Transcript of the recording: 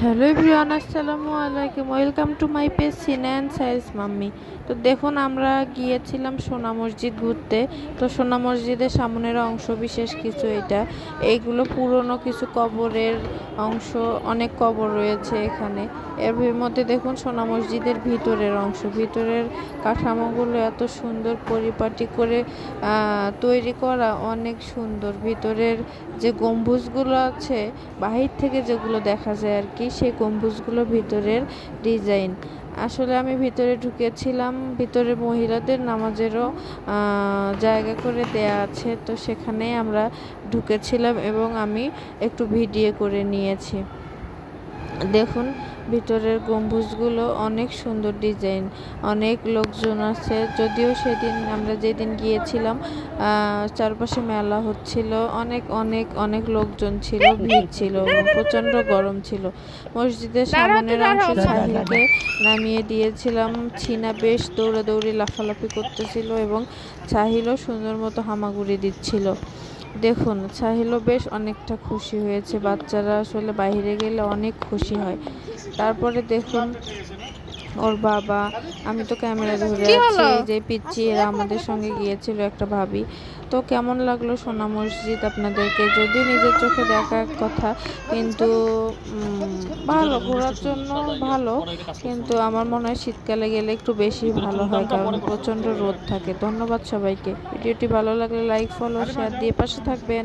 Hello everyone, আসসালামু আলাইকুম। Welcome to my page Sina and size mummy. তো দেখুন, আমরা গিয়েছিলাম সোনা মসজিদ ঘুরতে। তো সোনা মসজিদের সামনের অংশ বিশেষ কিছু এইগুলো পুরনো কিছু কবরের অংশ, অনেক কবর রয়েছে এখানে। এর মধ্যে দেখুন সোনা মসজিদের ভিতরের অংশ, ভিতরের কাঠামোগুলো এত সুন্দর পরিপাটি করে তৈরি করা, অনেক সুন্দর। ভিতরের যে গম্বুজগুলো আছে, বাহির থেকে যেগুলো দেখা যায় আর কি, সেই গম্বুজগুলো ভিতরের ডিজাইন। আসলে আমি ভিতরে ঢুকেছিলাম, ভিতরে মহিলাদের নামাজেরও জায়গা করে দেয়া আছে, তো সেখানে আমরা ঢুকেছিলাম এবং আমি একটু ভিডিও করে নিয়েছি। দেখুন ভিতরের গম্বুজগুলো অনেক সুন্দর ডিজাইন, অনেক লোকজন আছে। যদিও সেদিন আমরা যেদিন গিয়েছিলাম চারপাশে মেলা হচ্ছিল, অনেক অনেক অনেক লোকজন ছিল, ভিড় ছিল এবং প্রচণ্ড গরম ছিল। মসজিদের সামনের অংশে সাহিলকে নামিয়ে দিয়েছিলাম। ছিনা বেশ দৌড়াদৌড়ি লাফালাফি করতেছিল এবং সাহিলও সুন্দর মতো হামাগুড়ি দিচ্ছিল। দেখুন সাহিলও বেশ অনেকটা খুশি হয়েছে। বাচ্চারা আসলে বাইরে গেলে অনেক খুশি হয়। তারপরে দেখুন ওর বাবা, আমি তো ক্যামেরা ধরে আছি, যে পিচ্ছি এরা আমাদের সঙ্গে গিয়েছিল, একটা ভাবি। তো কেমন লাগলো সোনা মসজিদ আপনাদেরকে? যদিও নিজের চোখে দেখা এক কথা, কিন্তু ভালো, ঘোরার জন্য ভালো, কিন্তু আমার মনে হয় শীতকালে গেলে একটু বেশি ভালো হয়, কারণ প্রচণ্ড রোদ থাকে। ধন্যবাদ সবাইকে। ভিডিওটি ভালো লাগলে লাইক, ফলো, শেয়ার দিয়ে পাশে থাকবেন।